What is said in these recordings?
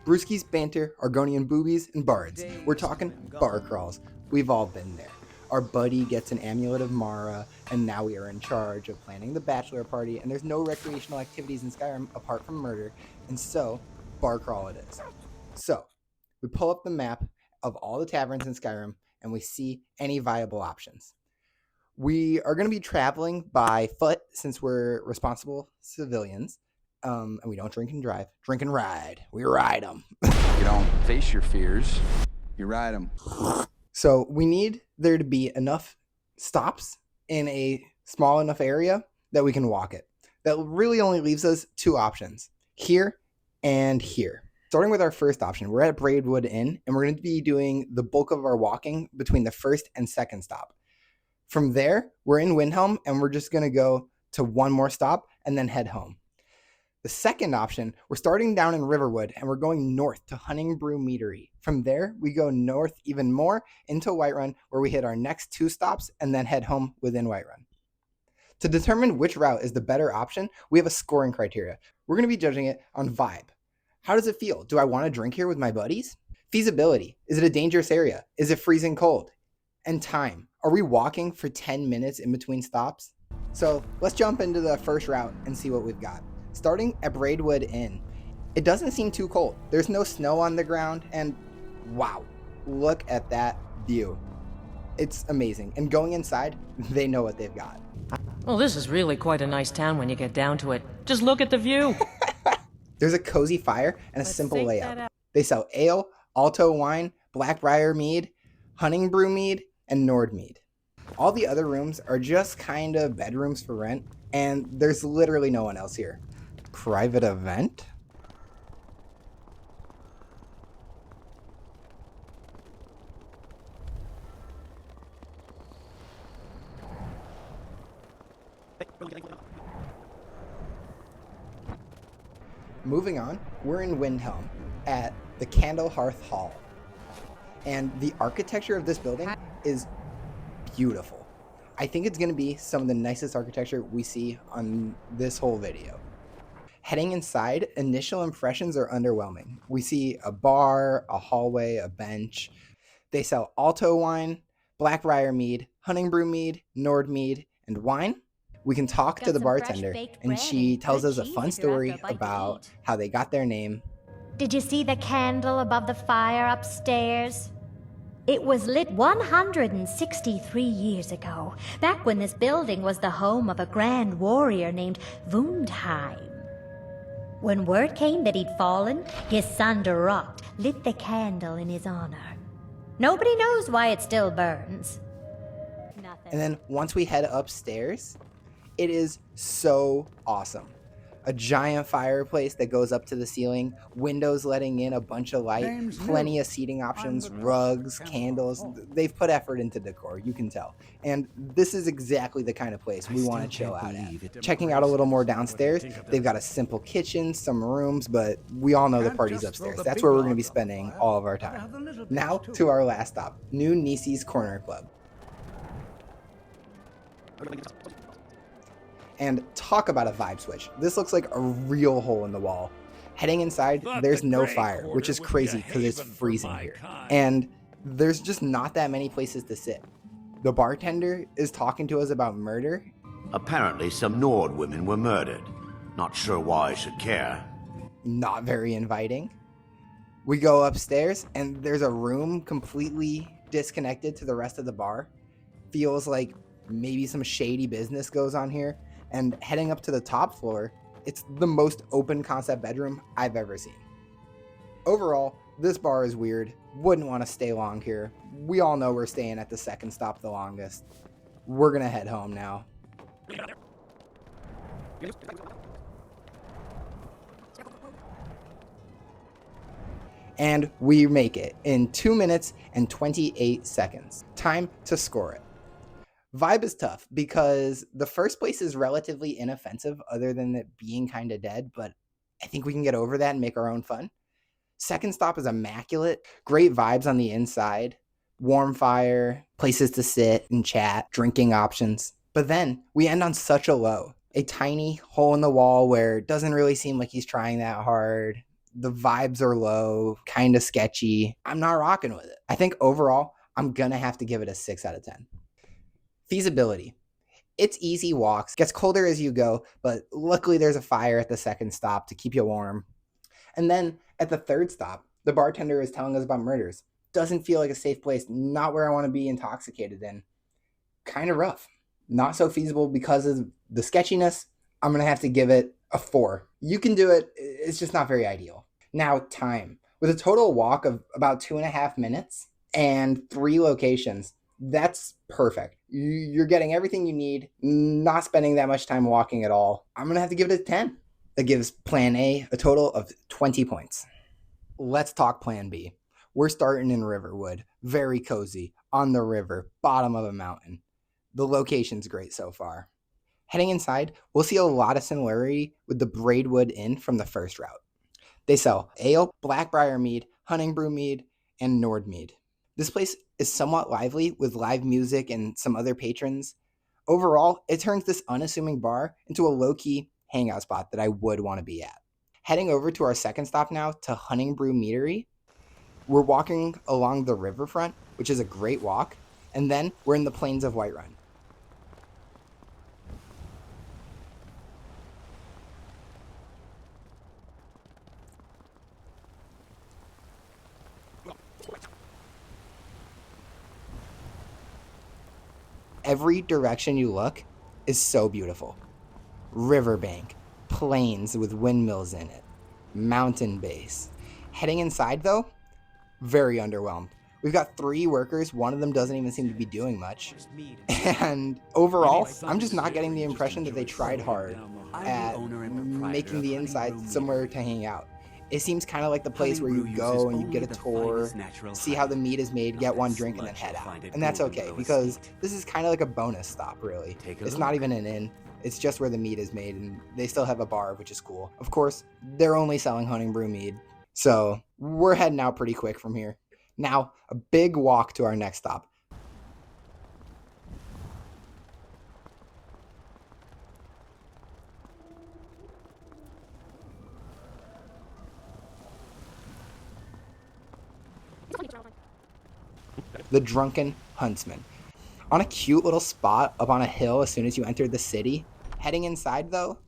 Brewskis, banter, Argonian boobies, and bards. We're talking bar crawls. We've all been there. Our buddy gets an amulet of Mara, and now we are in charge of planning the bachelor party, and there's no recreational activities in Skyrim apart from murder, and so, bar crawl it is. So, we pull up the map of all the taverns in Skyrim, and we see any viable options. We are going to be traveling by foot since we're responsible civilians, and we don't drink and drive. Drink and ride. We ride them. You don't face your fears, you ride them. So we need there to be enough stops in a small enough area that we can walk it. That really only leaves us two options, here and here. Starting with our first option, we're at Braidwood Inn, and we're going to be doing the bulk of our walking between the first and second stop. From there, we're in Windhelm, and we're just going to go to one more stop and then head home. The second option, we're starting down in Riverwood, and we're going north to Honningbrew Meadery. From there, we go north even more into Whiterun, where we hit our next two stops and then head home within Whiterun. To determine which route is the better option, we have a scoring criteria. We're going to be judging it on vibe. How does it feel? Do I want to drink here with my buddies? Feasibility. Is it a dangerous area? Is it freezing cold? And time. Are we walking for 10 minutes in between stops? So let's jump into the first route and see what we've got. Starting at Braidwood Inn, it doesn't seem too cold. There's no snow on the ground, and wow, look at that view. It's amazing. And going inside, they know what they've got. Well, this is really quite a nice town when you get down to it. Just look at the view. There's a cozy fire and a simple layout. They sell ale, Alto wine, Blackbriar mead, Honningbrew mead, and Nord mead. All the other rooms are just kind of bedrooms for rent, and there's literally no one else here. Private event? Moving on, we're in Windhelm at the Candlehearth Hall. And the architecture of this building is beautiful. I think it's going to be some of the nicest architecture we see on this whole video. Heading inside, initial impressions are underwhelming. We see a bar, a hallway, a bench. They sell Alto wine, Blackbriar mead, Honningbrew mead, Nord mead, and wine. We can talk to the bartender, and she tells us a fun story about how they got their name. Did you see the candle above the fire upstairs? It was lit 163 years ago, back when this building was the home of a grand warrior named Windhelm. When word came that he'd fallen, his son Durot lit the candle in his honor. Nobody knows why it still burns. And then once we head upstairs, it is so awesome. A giant fireplace that goes up to the ceiling, windows letting in a bunch of light, plenty of seating options, rugs, candles. They've put effort into decor, you can tell. And this is exactly the kind of place we want to chill out at. Checking out a little more downstairs, they've got a simple kitchen, some rooms, but we all know the party's upstairs. That's where we're going to be spending all of our time. Now to our last stop, New Nisi's Corner Club. And talk about a vibe switch. This looks like a real hole in the wall. Heading inside, there's no fire, which is crazy because it's freezing here. And there's just not that many places to sit. The bartender is talking to us about murder. Apparently some Nord women were murdered. Not sure why I should care. Not very inviting. We go upstairs, and there's a room completely disconnected to the rest of the bar. Feels like maybe some shady business goes on here. And heading up to the top floor, it's the most open concept bedroom I've ever seen. Overall, this bar is weird. Wouldn't want to stay long here. We all know we're staying at the second stop the longest. We're gonna head home now. And we make it in 2 minutes and 28 seconds. Time to score it. Vibe is tough because the first place is relatively inoffensive other than it being kind of dead, but I think we can get over that and make our own fun. Second stop is immaculate. Great vibes on the inside. Warm fire, places to sit and chat, drinking options. But then we end on such a low. A tiny hole in the wall where it doesn't really seem like he's trying that hard. The vibes are low, kind of sketchy. I'm not rocking with it. I think overall, I'm going to have to give it a 6 out of 10. Feasibility. It's easy walks, gets colder as you go, but luckily there's a fire at the second stop to keep you warm. And then at the third stop, the bartender is telling us about murders. Doesn't feel like a safe place, not where I want to be intoxicated in. Kind of rough. Not so feasible because of the sketchiness. I'm going to have to give it a 4. You can do it, it's just not very ideal. Now, time. With a total walk of about 2.5 minutes and 3 locations, that's perfect. You're getting everything you need, not spending that much time walking at all. I'm going to have to give it a 10. That gives Plan A a total of 20 points. Let's talk Plan B. We're starting in Riverwood. Very cozy, on the river, bottom of a mountain. The location's great so far. Heading inside, we'll see a lot of similarity with the Braidwood Inn from the first route. They sell ale, Blackbriar mead, Hunting Brew mead, and Nord mead. This place is somewhat lively with live music and some other patrons. Overall, it turns this unassuming bar into a low-key hangout spot that I would want to be at. Heading over to our second stop now to Hunting Brew Meadery. We're walking along the riverfront, which is a great walk, and then we're in the plains of Whiterun. Every direction you look is so beautiful. Riverbank, plains with windmills in it, mountain base. Heading inside though, very underwhelmed. We've got 3 workers, one of them doesn't even seem to be doing much. And overall, I'm just not getting the impression that they tried hard at making the inside somewhere to hang out. It seems kind of like the place where you go and you get a tour, see how the mead is made, get one drink, and then head out. And that's okay, because this is kind of like a bonus stop, really. It's not even an inn. It's just where the mead is made, and they still have a bar, which is cool. Of course, they're only selling Hunting Brew mead, so we're heading out pretty quick from here. Now, a big walk to our next stop. The Drunken Huntsman. On a cute little spot up on a hill as soon as you enter the city. Heading inside though,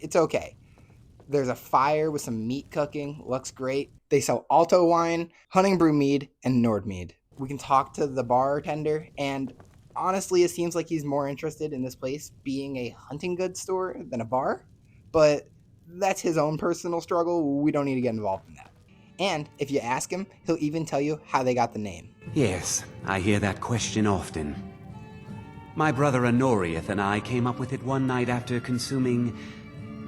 it's okay. There's a fire with some meat cooking, looks great. They sell Alto wine, Hunting Brew mead, and Nord mead. We can talk to the bartender, and honestly, it seems like he's more interested in this place being a hunting goods store than a bar, but that's his own personal struggle. We don't need to get involved in that. And if you ask him, he'll even tell you how they got the name. Yes, I hear that question often. My brother Honorius and I came up with it one night after consuming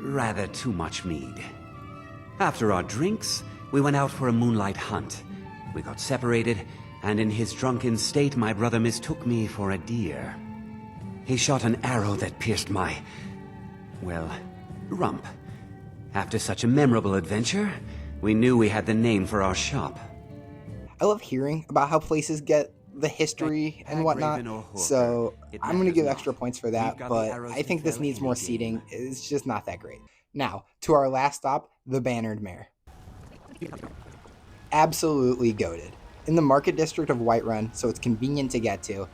rather too much mead. After our drinks, we went out for a moonlight hunt. We got separated, and in his drunken state, my brother mistook me for a deer. He shot an arrow that pierced my, well, rump. After such a memorable adventure, we knew we had the name for our shop. I love hearing about how places get the history and whatnot, so I'm going to give extra points for that, but I think this needs more seating. It's just not that great. Now, to our last stop, the Bannered Mare. Absolutely goated. In the market district of Whiterun, so it's convenient to get to.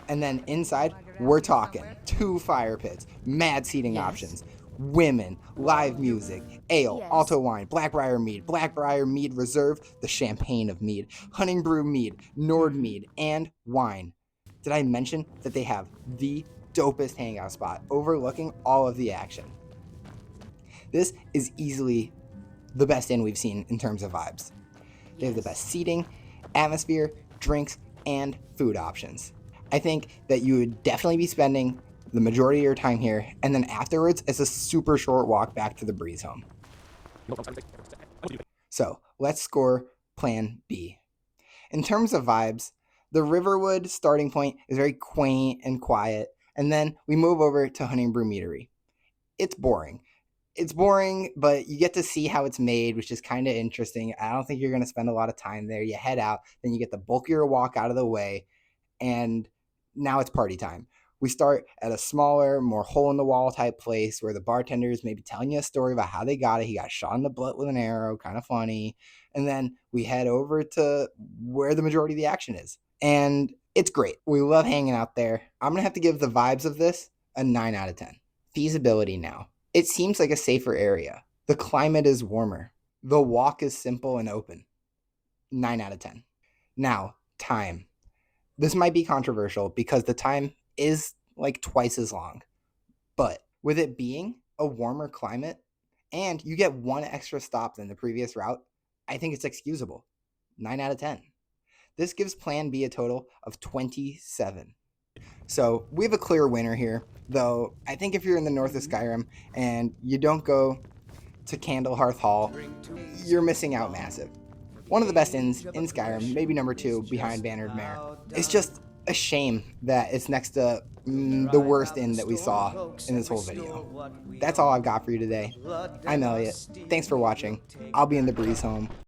And then inside, we're talking 2 fire pits, mad seating options, women, live music, ale, Alto wine, Blackbriar mead reserve, the champagne of mead, Hunting Brew mead, Nord mead, and wine. Did I mention that they have the dopest hangout spot overlooking all of the action? This is easily the best inn we've seen in terms of vibes. They have the best seating, atmosphere, drinks, and food options. I think that you would definitely be spending the majority of your time here, and then afterwards, it's a super short walk back to the Breeze home. So let's score Plan B. In terms of vibes, the Riverwood starting point is very quaint and quiet, and then we move over to Hunting Brew Meadery. It's boring. It's boring, but you get to see how it's made, which is kind of interesting. I don't think you're going to spend a lot of time there. You head out, then you get the bulkier walk out of the way, and now it's party time. We start at a smaller, more hole-in-the-wall type place where the bartender is maybe telling you a story about how they got it. He got shot in the butt with an arrow, kind of funny. And then we head over to where the majority of the action is. And it's great. We love hanging out there. I'm going to have to give the vibes of this a 9 out of 10. Feasibility now. It seems like a safer area. The climate is warmer. The walk is simple and open. 9 out of 10. Now, time. This might be controversial because the time is like twice as long. But with it being a warmer climate and you get one extra stop than the previous route, I think it's excusable. 9 out of 10. This gives Plan B a total of 27. So we have a clear winner here, though I think if you're in the north of Skyrim and you don't go to Candlehearth Hall, you're missing out massive. One of the best inns in Skyrim, maybe number 2 behind Bannered Mare. It's just a shame that it's next to the worst inn that we saw in this whole video. That's all I've got for you today. I'm Elliot. Thanks for watching. I'll be in the breeze home.